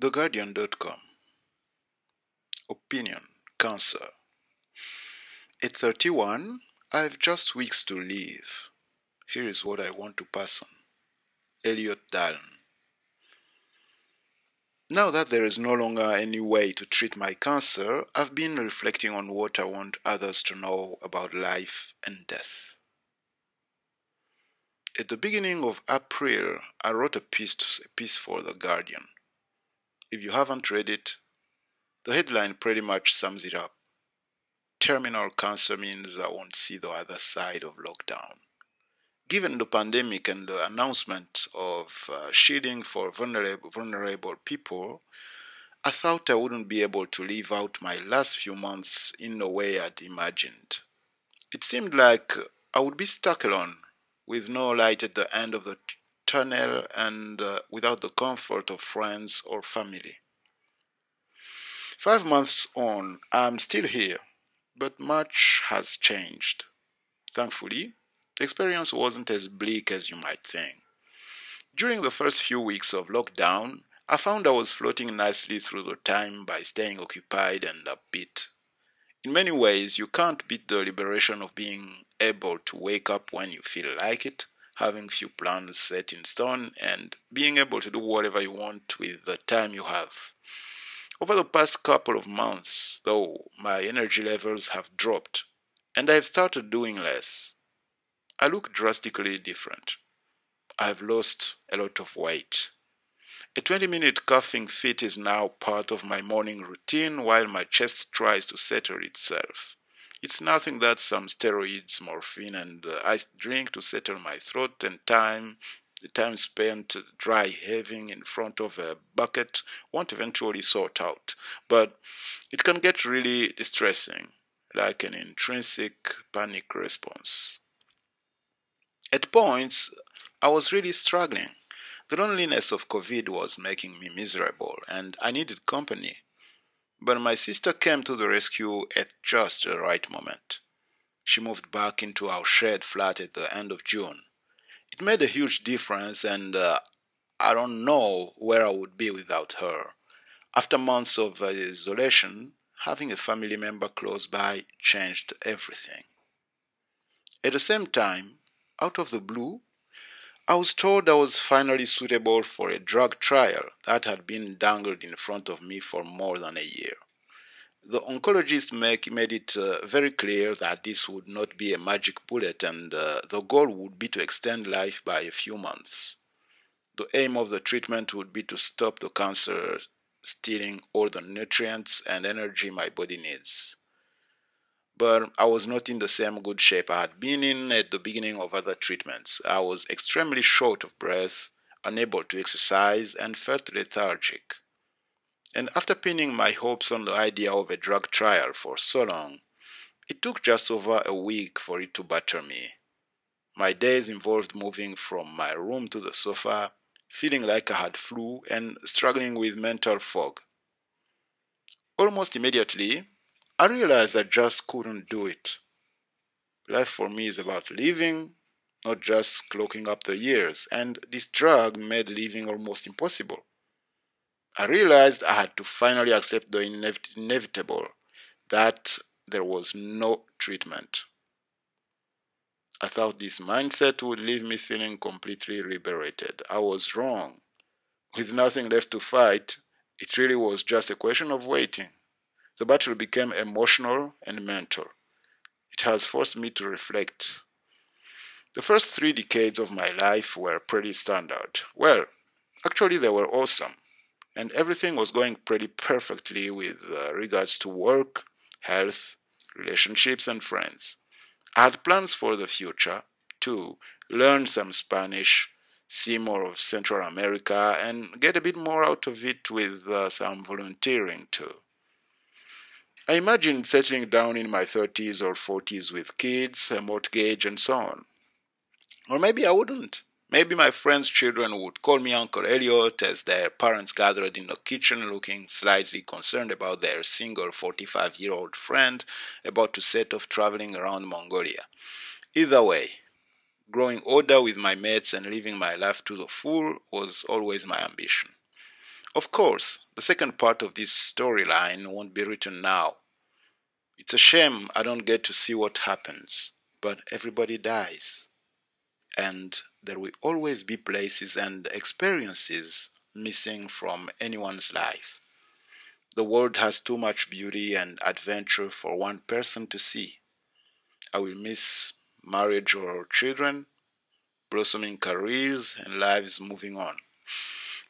TheGuardian.com. Opinion: Cancer. At 31, I have just weeks to live. Here is what I want to pass on. Elliot Dallen. Now that there is no longer any way to treat my cancer, I've been reflecting on what I want others to know about life and death. At the beginning of April, I wrote a piece for The Guardian. If you haven't read it, the headline pretty much sums it up. Terminal cancer means I won't see the other side of lockdown. Given the pandemic and the announcement of shielding for vulnerable people, I thought I wouldn't be able to live out my last few months in the way I'd imagined. It seemed like I would be stuck alone, with no light at the end of the tunnel and without the comfort of friends or family. 5 months on, I'm still here, but much has changed. Thankfully, the experience wasn't as bleak as you might think. During the first few weeks of lockdown, I found I was floating nicely through the time by staying occupied and upbeat. In many ways, you can't beat the liberation of being able to wake up when you feel like it, having few plans set in stone, and being able to do whatever you want with the time you have. Over the past couple of months, though, my energy levels have dropped, and I've started doing less. I look drastically different. I've lost a lot of weight. A 20-minute coughing fit is now part of my morning routine while my chest tries to settle itself. It's nothing that some steroids, morphine, and iced drink to settle my throat and the time spent dry heaving in front of a bucket won't eventually sort out. But it can get really distressing, like an intrinsic panic response. At points, I was really struggling. The loneliness of COVID was making me miserable, and I needed company. But my sister came to the rescue at just the right moment. She moved back into our shared flat at the end of June. It made a huge difference, and I don't know where I would be without her. After months of isolation, having a family member close by changed everything. At the same time, out of the blue, I was told I was finally suitable for a drug trial that had been dangled in front of me for more than a year. The oncologist made it very clear that this would not be a magic bullet and the goal would be to extend life by a few months. The aim of the treatment would be to stop the cancer stealing all the nutrients and energy my body needs. But I was not in the same good shape I had been in at the beginning of other treatments. I was extremely short of breath, unable to exercise, and felt lethargic. And after pinning my hopes on the idea of a drug trial for so long, it took just over a week for it to batter me. My days involved moving from my room to the sofa, feeling like I had flu, and struggling with mental fog. Almost immediately, I realized I just couldn't do it. Life for me is about living, not just cloaking up the years, and this drug made living almost impossible. I realized I had to finally accept the inevitable, that there was no treatment. I thought this mindset would leave me feeling completely liberated. I was wrong. With nothing left to fight, it really was just a question of waiting. The battle became emotional and mental. It has forced me to reflect. The first 3 decades of my life were pretty standard. Well, actually they were awesome. And everything was going pretty perfectly with regards to work, health, relationships, and friends. I had plans for the future, to learn some Spanish, see more of Central America, and get a bit more out of it with some volunteering too. I imagined settling down in my 30s or 40s with kids, a mortgage, and so on. Or maybe I wouldn't. Maybe my friends' children would call me Uncle Elliot as their parents gathered in the kitchen looking slightly concerned about their single 45-year-old friend about to set off traveling around Mongolia. Either way, growing older with my mates and living my life to the full was always my ambition. Of course, the second part of this storyline won't be written now. It's a shame I don't get to see what happens, but everybody dies. And there will always be places and experiences missing from anyone's life. The world has too much beauty and adventure for one person to see. I will miss marriage or children, blossoming careers, and lives moving on.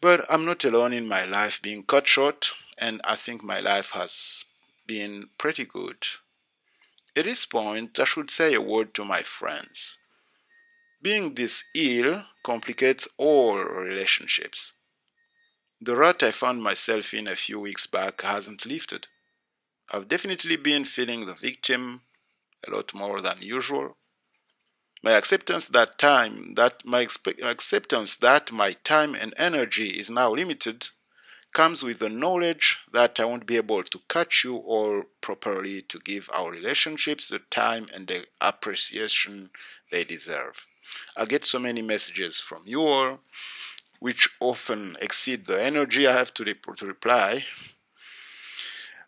But I'm not alone in my life being cut short, and I think my life has been pretty good. At this point, I should say a word to my friends. Being this ill complicates all relationships. The rut I found myself in a few weeks back hasn't lifted. I've definitely been feeling the victim a lot more than usual. My acceptance that my time and energy is now limited comes with the knowledge that I won't be able to catch you all properly to give our relationships the time and the appreciation they deserve. I get so many messages from you all, which often exceed the energy I have to reply.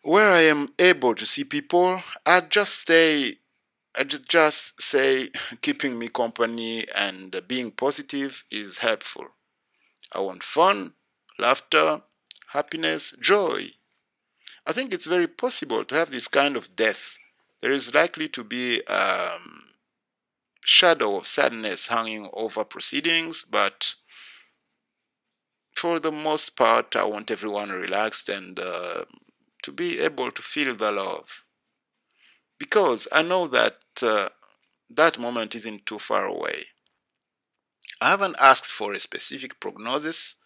Where I am able to see people, I just say keeping me company and being positive is helpful. I want fun, laughter, happiness, joy. I think it's very possible to have this kind of death. There is likely to be shadow of sadness hanging over proceedings, but for the most part, I want everyone relaxed and to be able to feel the love. Because I know that that moment isn't too far away. I haven't asked for a specific prognosis,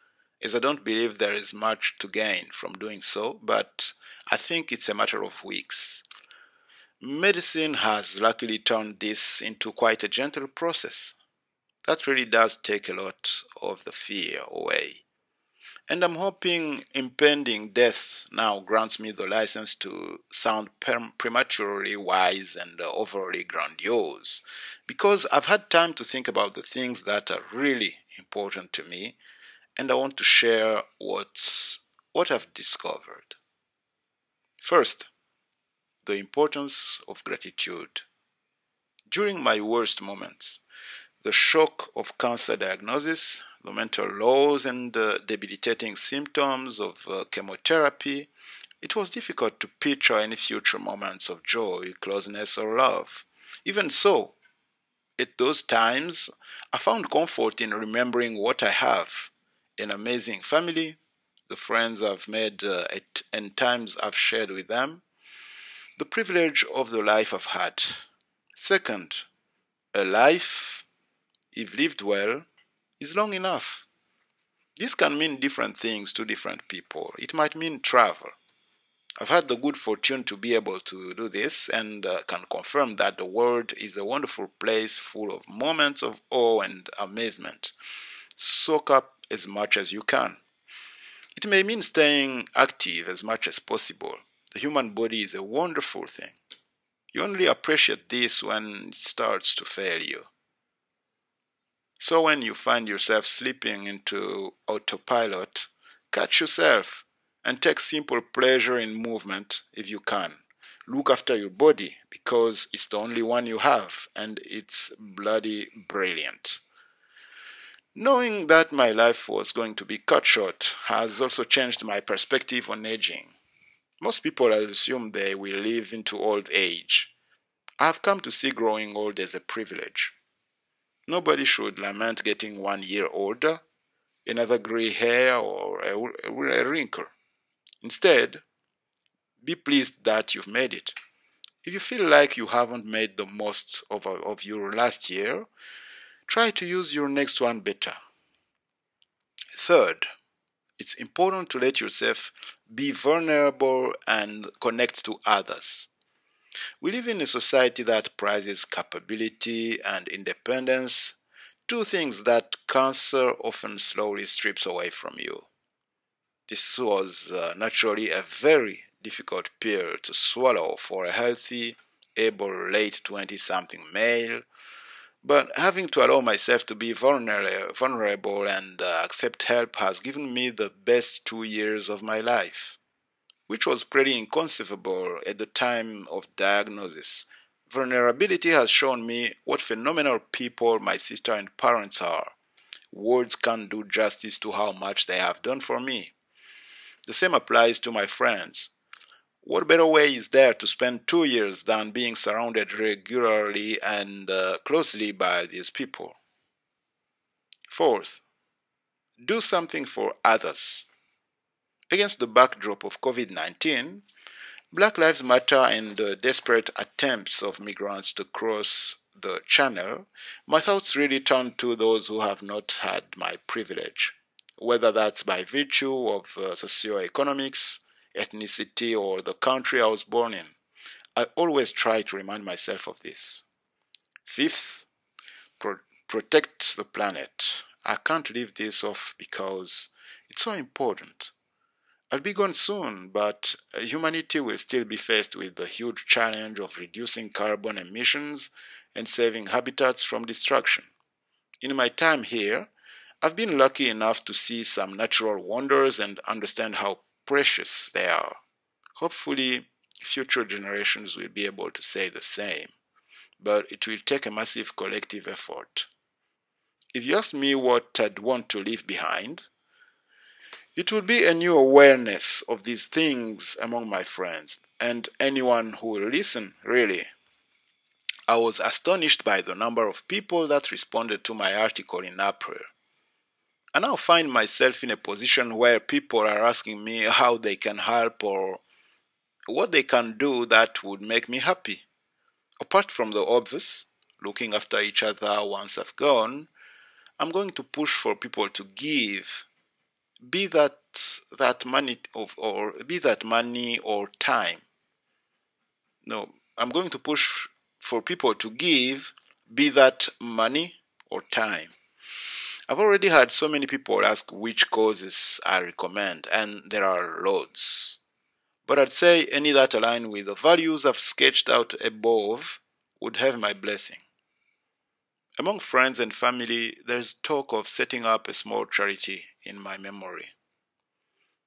as I don't believe there is much to gain from doing so, but I think it's a matter of weeks. Medicine has luckily turned this into quite a gentle process. That really does take a lot of the fear away. And I'm hoping impending death now grants me the license to sound prematurely wise and overly grandiose, because I've had time to think about the things that are really important to me, and I want to share what I've discovered. First, the importance of gratitude. During my worst moments, the shock of cancer diagnosis, the mental lows and debilitating symptoms of chemotherapy, it was difficult to picture any future moments of joy, closeness, or love. Even so, at those times, I found comfort in remembering what I have: an amazing family, the friends I've made and times I've shared with them, the privilege of the life I've had. Second, a life, if lived well, is long enough. This can mean different things to different people. It might mean travel. I've had the good fortune to be able to do this and can confirm that the world is a wonderful place full of moments of awe and amazement. Soak up as much as you can. It may mean staying active as much as possible. The human body is a wonderful thing. You only appreciate this when it starts to fail you. So when you find yourself slipping into autopilot, catch yourself and take simple pleasure in movement if you can. Look after your body because it's the only one you have and it's bloody brilliant. Knowing that my life was going to be cut short has also changed my perspective on aging. Most people assume they will live into old age. I have come to see growing old as a privilege. Nobody should lament getting 1 year older, another gray hair, or a wrinkle. Instead, be pleased that you've made it. If you feel like you haven't made the most of your last year, try to use your next one better. Third, it's important to let yourself be vulnerable and connect to others. We live in a society that prizes capability and independence, two things that cancer often slowly strips away from you. This was naturally a very difficult pill to swallow for a healthy, able late 20-something male, But having to allow myself to be vulnerable and accept help has given me the best 2 years of my life, which was pretty inconceivable at the time of diagnosis. Vulnerability has shown me what phenomenal people my sister and parents are. Words can't do justice to how much they have done for me. The same applies to my friends. What better way is there to spend 2 years than being surrounded regularly and closely by these people? Fourth, do something for others. Against the backdrop of COVID-19, Black Lives Matter and the desperate attempts of migrants to cross the channel, my thoughts really turn to those who have not had my privilege, whether that's by virtue of socioeconomics, ethnicity, or the country I was born in. I always try to remind myself of this. Fifth, protect the planet. I can't leave this off because it's so important. I'll be gone soon, but humanity will still be faced with the huge challenge of reducing carbon emissions and saving habitats from destruction. In my time here, I've been lucky enough to see some natural wonders and understand how precious they are. Hopefully, future generations will be able to say the same, but it will take a massive collective effort. If you ask me what I'd want to leave behind, it would be a new awareness of these things among my friends and anyone who will listen, really. I was astonished by the number of people that responded to my article in April. I now find myself in a position where people are asking me how they can help or what they can do that would make me happy. Apart from the obvious, looking after each other once I've gone, I'm going to push for people to give, be that money or be that money or time. No, I'm going to push for people to give, be that money or time. I've already had so many people ask which causes I recommend, and there are loads. But I'd say any that align with the values I've sketched out above would have my blessing. Among friends and family, there's talk of setting up a small charity in my memory.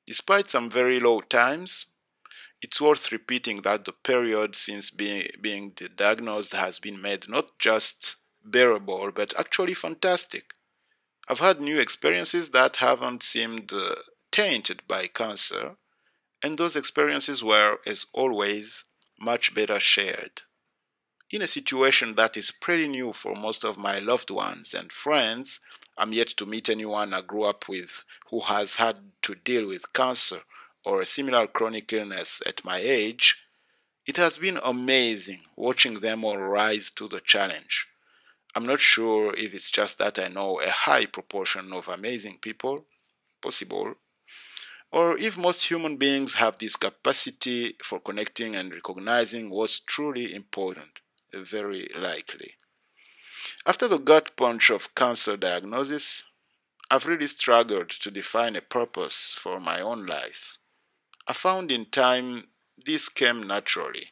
Despite some very low times, it's worth repeating that the period since being diagnosed has been made not just bearable, but actually fantastic. I've had new experiences that haven't seemed tainted by cancer, and those experiences were, as always, much better shared. In a situation that is pretty new for most of my loved ones and friends, I'm yet to meet anyone I grew up with who has had to deal with cancer or a similar chronic illness at my age. It has been amazing watching them all rise to the challenge. I'm not sure if it's just that I know a high proportion of amazing people, possible, or if most human beings have this capacity for connecting and recognizing what's truly important, very likely. After the gut punch of cancer diagnosis, I've really struggled to define a purpose for my own life. I found in time this came naturally.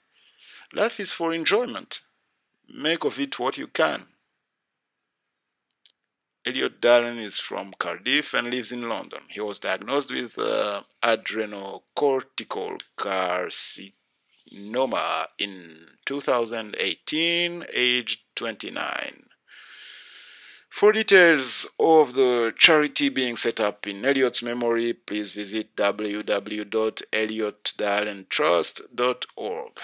Life is for enjoyment. Make of it what you can. Elliot Dallen is from Cardiff and lives in London. He was diagnosed with adrenocortical carcinoma in 2018, aged 29. For details of the charity being set up in Elliot's memory, please visit www.elliotdallentrust.org.